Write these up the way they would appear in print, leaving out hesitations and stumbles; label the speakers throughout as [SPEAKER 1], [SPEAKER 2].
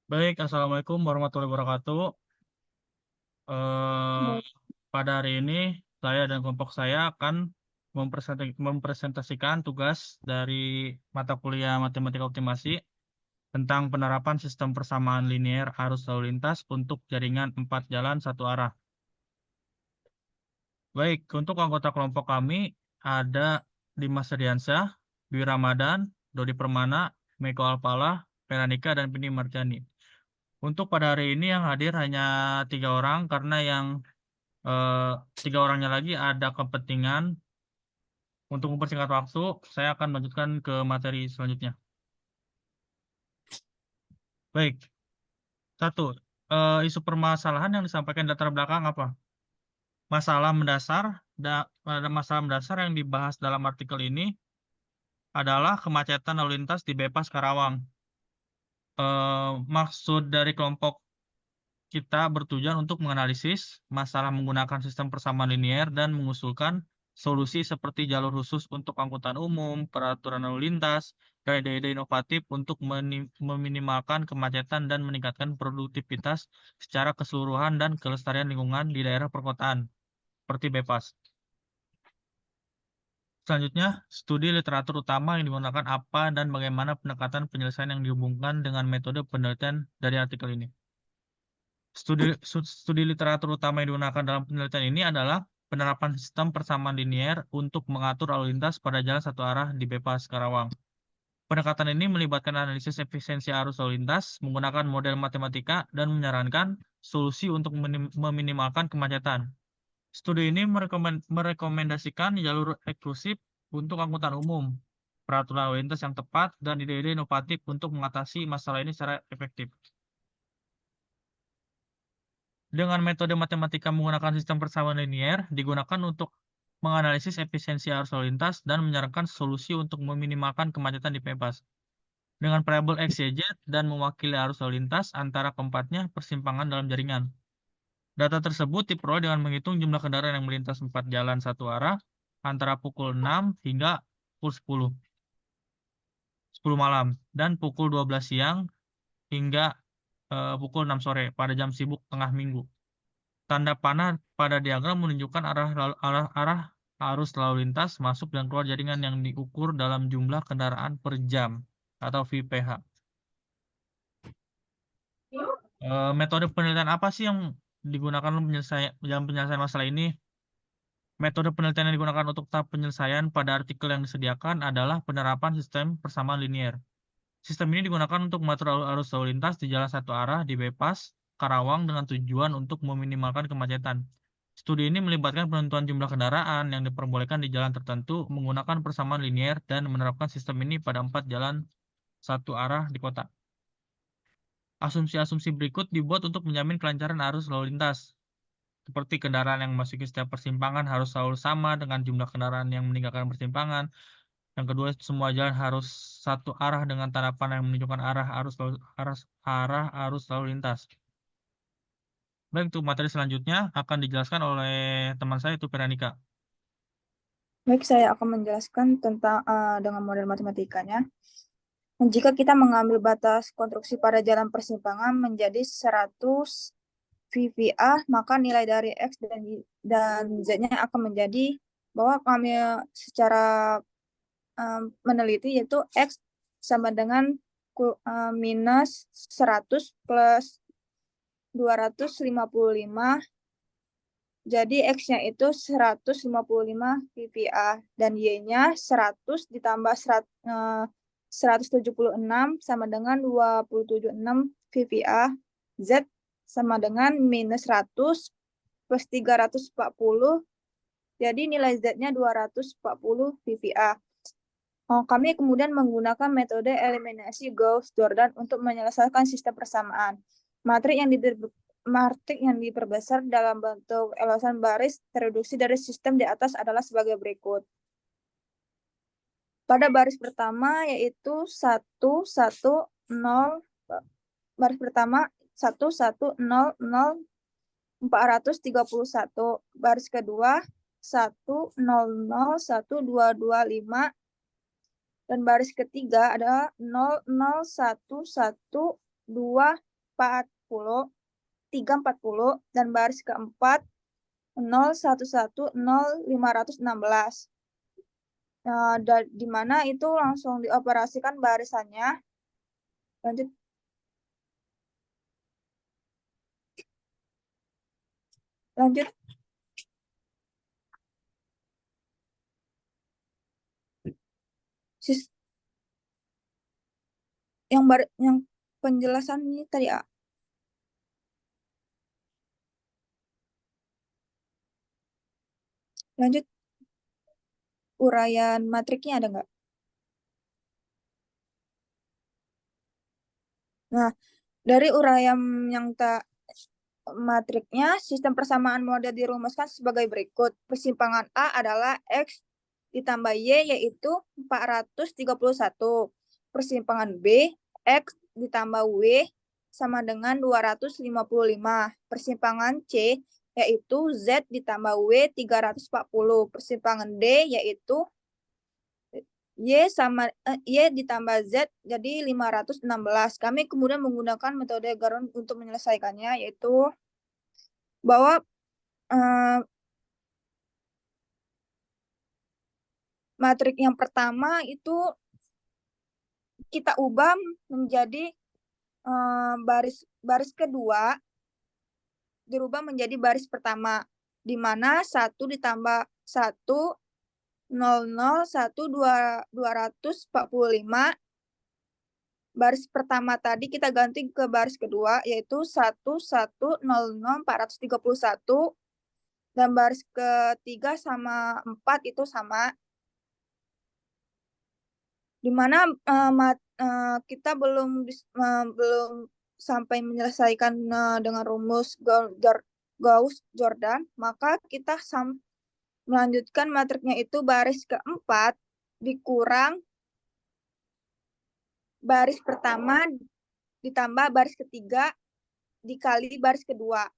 [SPEAKER 1] Baik, Assalamualaikum warahmatullahi wabarakatuh. Eh,
[SPEAKER 2] Baik,
[SPEAKER 1] pada hari ini, saya dan kelompok saya akan mempresentasikan tugas dari mata kuliah Matematika Optimasi tentang penerapan sistem persamaan linear arus lalu lintas untuk jaringan 4 jalan satu arah. Baik, untuk anggota kelompok kami ada Dimas Ardiansyah, Dwi Ramadan, Dodi Permana, Meko Alpala, Peranika, dan Pini Marjani. Untuk pada hari ini yang hadir hanya 3 orang karena yang eh, 3 orangnya lagi ada kepentingan. Untuk mempersingkat waktu, saya akan melanjutkan ke materi selanjutnya. Baik, satu, isu permasalahan yang disampaikan latar belakang apa? Masalah mendasar, ada masalah mendasar yang dibahas dalam artikel ini adalah kemacetan lalu lintas di Bypass Karawang. Maksud dari kelompok kita bertujuan untuk menganalisis masalah menggunakan sistem persamaan linear dan mengusulkan solusi seperti jalur khusus untuk angkutan umum, peraturan lalu lintas, dan ide-ide inovatif untuk meminimalkan kemacetan dan meningkatkan produktivitas secara keseluruhan dan kelestarian lingkungan di daerah perkotaan, seperti Bypass. Selanjutnya, studi literatur utama yang digunakan apa dan bagaimana pendekatan penyelesaian yang dihubungkan dengan metode penelitian dari artikel ini. Studi literatur utama yang digunakan dalam penelitian ini adalah penerapan sistem persamaan linear untuk mengatur lalu lintas pada jalan satu arah di Bypass Karawang. Pendekatan ini melibatkan analisis efisiensi arus lalu lintas menggunakan model matematika dan menyarankan solusi untuk meminimalkan kemacetan. Studi ini merekomendasikan jalur eksklusif untuk angkutan umum, peraturan lalu lintas yang tepat, dan ide-ide inovatif untuk mengatasi masalah ini secara efektif. Dengan metode matematika menggunakan sistem persamaan linear digunakan untuk menganalisis efisiensi arus lalu lintas dan menyarankan solusi untuk meminimalkan kemacetan di Bypass. Dengan variabel X, Y, Z dan mewakili arus lalu lintas antara keempatnya persimpangan dalam jaringan. Data tersebut diperoleh dengan menghitung jumlah kendaraan yang melintas 4 jalan satu arah antara pukul 6 hingga pukul 10 malam, dan pukul 12 siang hingga pukul 6 sore pada jam sibuk tengah minggu. Tanda panah pada diagram menunjukkan arah arus lalu lintas masuk dan keluar jaringan yang diukur dalam jumlah kendaraan per jam atau VPH. Metode penelitian apa sih yang digunakan dalam penyelesaian masalah ini? Metode penelitian yang digunakan untuk tahap penyelesaian pada artikel yang disediakan adalah penerapan sistem persamaan linear. Sistem ini digunakan untuk mengatur arus lalu lintas di jalan satu arah di Bypass Karawang dengan tujuan untuk meminimalkan kemacetan. Studi ini melibatkan penentuan jumlah kendaraan yang diperbolehkan di jalan tertentu menggunakan persamaan linear dan menerapkan sistem ini pada 4 jalan satu arah di kota. Asumsi-asumsi berikut dibuat untuk menjamin kelancaran arus lalu lintas, seperti kendaraan yang memasuki setiap persimpangan harus selalu sama dengan jumlah kendaraan yang meninggalkan persimpangan. Yang kedua, semua jalan harus satu arah dengan tanda panah yang menunjukkan arah arus lalu lintas. Baik, untuk materi selanjutnya akan dijelaskan oleh teman saya itu Peranika.
[SPEAKER 2] baik, saya akan menjelaskan tentang dengan model matematikanya. Jika kita mengambil batas konstruksi pada jalan persimpangan menjadi 100 VVA, maka nilai dari X dan Z-nya akan menjadi bahwa kami secara meneliti yaitu X sama dengan minus 100 plus 255. Jadi X-nya itu 155 PPA dan Y-nya 100 ditambah 176 sama dengan 276 PPA. Z sama dengan minus 100 plus 340. Jadi nilai Z-nya 240 PPA. Kami kemudian menggunakan metode eliminasi Gauss-Jordan untuk menyelesaikan sistem persamaan. Matrik yang diperbesar dalam bentuk elosan baris tereduksi dari sistem di atas adalah sebagai berikut. Pada baris pertama yaitu 110, baris pertama 1100431, baris kedua 1001225, dan baris ketiga adalah 00112 40, 340, dan baris keempat 0, 11, 0, 516. Nah, di mana itu langsung dioperasikan barisannya. Lanjut. Lanjut. Yang penjelasan ini tadi A. Lanjut. Uraian matriknya ada nggak? Nah, dari uraian yang matriknya, sistem persamaan model dirumuskan sebagai berikut. Persimpangan A adalah X ditambah Y, yaitu 431. Persimpangan B, X ditambah W sama dengan 255. Persimpangan C, yaitu Z ditambah W 340. Persimpangan D, yaitu Y ditambah Z jadi 516. Kami kemudian menggunakan metode Garon untuk menyelesaikannya, yaitu bahwa matrik yang pertama itu kita ubah menjadi baris kedua dirubah menjadi baris pertama, di mana 1 ditambah 1 00 1 245. Baris pertama tadi kita ganti ke baris kedua, yaitu 1 1 0 0 431, dan baris ketiga sama 4 itu sama, di mana kita belum sampai menyelesaikan dengan rumus Gauss-Jordan, maka kita melanjutkan matriknya itu baris keempat dikurang baris pertama ditambah baris ketiga dikali baris kedua.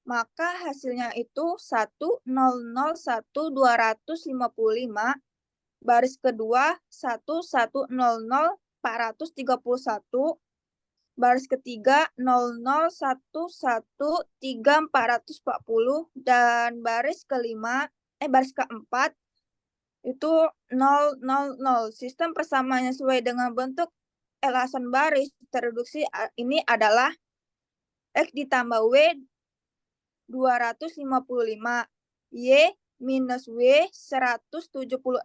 [SPEAKER 2] Maka hasilnya itu 1 0 0 1 255, baris kedua 1 1 0 0 431, baris ketiga 0 0 1 1 3 440, dan baris keempat itu 0 0 0. Sistem persamaannya sesuai dengan bentuk elasan baris terreduksi ini adalah X ditambah W 255, Y minus W 176,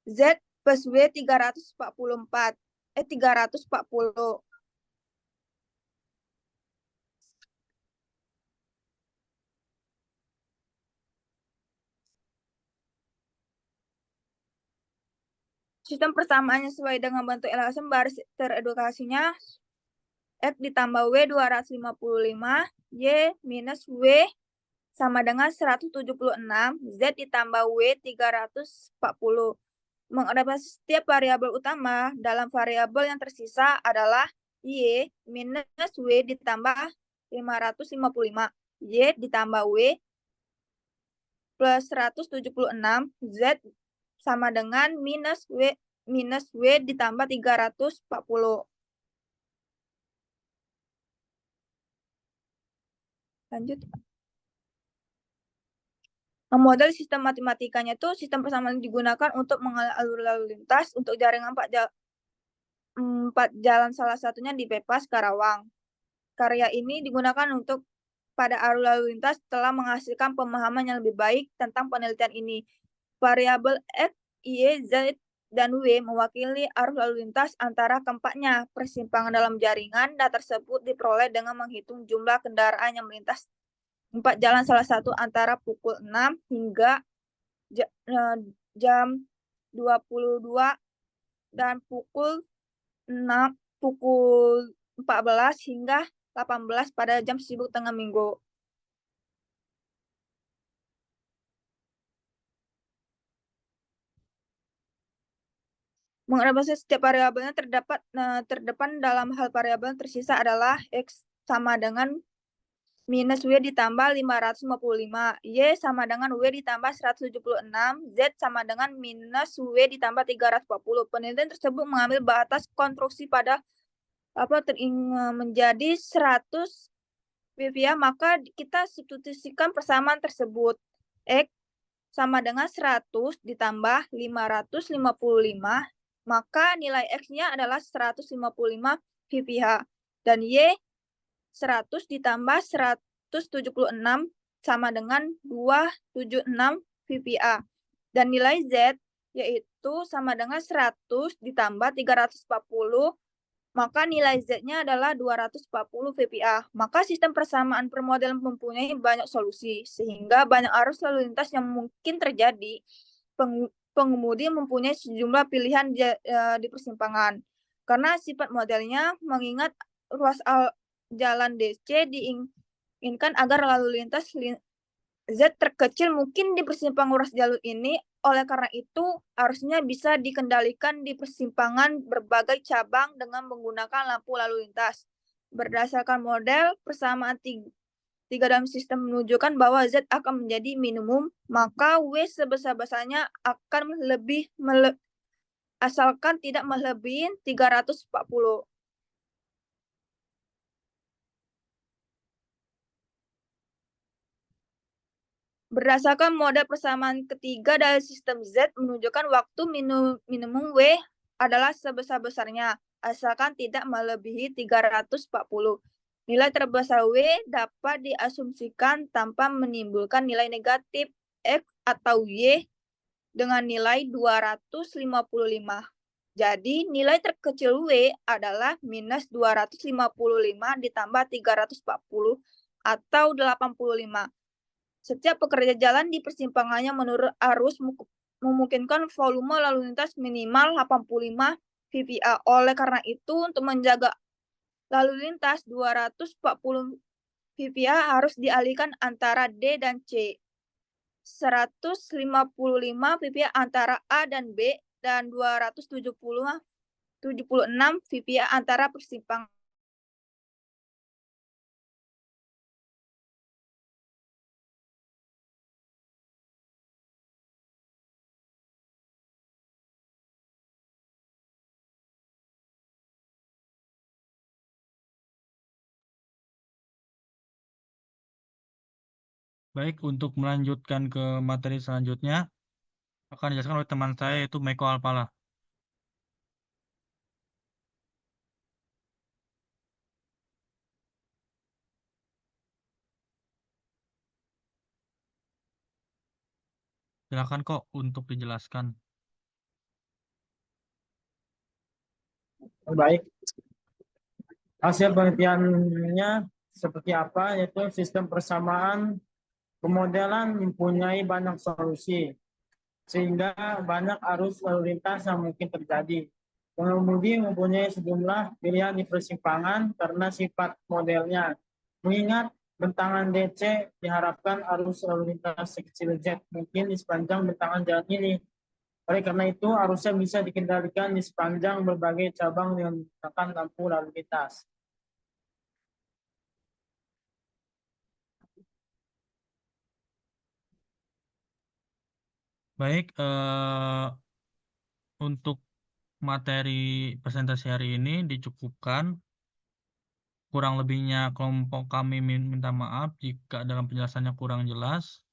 [SPEAKER 2] Z plus W 340. Sistem persamaannya sesuai dengan bentuk elasan baris teredukasinya X ditambah W 255, Y minus W sama dengan 176, Z ditambah W 340. Mengadaptasi setiap variabel utama dalam variabel yang tersisa adalah Y minus W ditambah 555, Y ditambah W plus 176, Z sama dengan minus W ditambah 340. Lanjut. Model sistem matematikanya itu sistem persamaan digunakan untuk mengalir alur lalu lintas untuk jaringan 4 jalan, salah satunya di Pepas, Karawang. Karya ini digunakan untuk pada arus lalu lintas telah menghasilkan pemahaman yang lebih baik tentang penelitian ini. Variabel X, Y, Z, dan W mewakili arus lalu lintas antara keempatnya. Persimpangan dalam jaringan data tersebut diperoleh dengan menghitung jumlah kendaraan yang melintas 4 jalan, salah satu antara pukul 6 hingga jam 22 dan pukul 14 hingga 18 pada jam sibuk tengah minggu. Mengadaptasi setiap variabelnya terdepan dalam hal variabel tersisa adalah X sama dengan minus W ditambah 555, Y sama dengan W ditambah 176, Z sama dengan minus W ditambah 340. Penelitian tersebut mengambil batas konstruksi pada menjadi 100 PVA, maka kita substitusikan persamaan tersebut. X sama dengan 100 ditambah 555, maka nilai X-nya adalah 155 PVA. Dan Y 100 ditambah 176 sama dengan 276 PVA. Dan nilai Z yaitu sama dengan 100 ditambah 340, maka nilai Z-nya adalah 240 VPA. Maka sistem persamaan permodalan mempunyai banyak solusi, sehingga banyak arus lalu lintas yang mungkin terjadi. Pengemudi mempunyai sejumlah pilihan di persimpangan. Karena sifat modelnya mengingat ruas jalan DC diinginkan agar lalu lintas Z terkecil mungkin di persimpangan ruas jalur ini. Oleh karena itu, harusnya bisa dikendalikan di persimpangan berbagai cabang dengan menggunakan lampu lalu lintas. Berdasarkan model, persamaan tiga dalam sistem menunjukkan bahwa Z akan menjadi minimum, maka W sebesar-besarnya akan asalkan tidak melebihi 340. Berdasarkan model persamaan ketiga dari sistem Z menunjukkan waktu minimum W adalah sebesar-besarnya, asalkan tidak melebihi 340. Nilai terbesar W dapat diasumsikan tanpa menimbulkan nilai negatif X atau Y dengan nilai 255. Jadi nilai terkecil W adalah minus 255 ditambah 340 atau 85. Setiap pekerja jalan di persimpangannya menurut arus memungkinkan volume lalu lintas minimal 85 VPA. Oleh karena itu, untuk menjaga lalu lintas 240 VPA harus dialihkan antara D dan C. 155 VPA antara A dan B dan 276 VPA antara persimpangan.
[SPEAKER 1] Baik, untuk melanjutkan ke materi selanjutnya, akan dijelaskan oleh teman saya yaitu Meko Alpala. Silakan kok untuk dijelaskan.
[SPEAKER 3] Baik, hasil penelitiannya seperti apa, yaitu sistem persamaan pemodelan mempunyai banyak solusi, sehingga banyak arus lalu lintas yang mungkin terjadi. Pengemudi mempunyai sejumlah pilihan di persimpangan karena sifat modelnya. Mengingat bentangan DC, diharapkan arus lalu lintas sekecil Z mungkin di sepanjang bentangan jalan ini. Oleh karena itu, arusnya bisa dikendalikan di sepanjang berbagai cabang dengan menggunakan lampu lalu lintas.
[SPEAKER 1] Baik, untuk materi presentasi hari ini dicukupkan. Kurang lebihnya kelompok kami minta maaf jika dalam penjelasannya kurang jelas.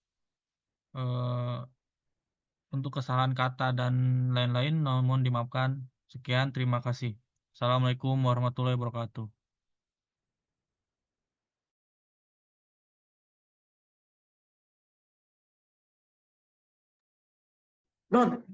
[SPEAKER 1] Untuk kesalahan kata dan lain-lain mohon dimaafkan. Sekian, terima kasih. Assalamualaikum warahmatullahi wabarakatuh.
[SPEAKER 3] Nun,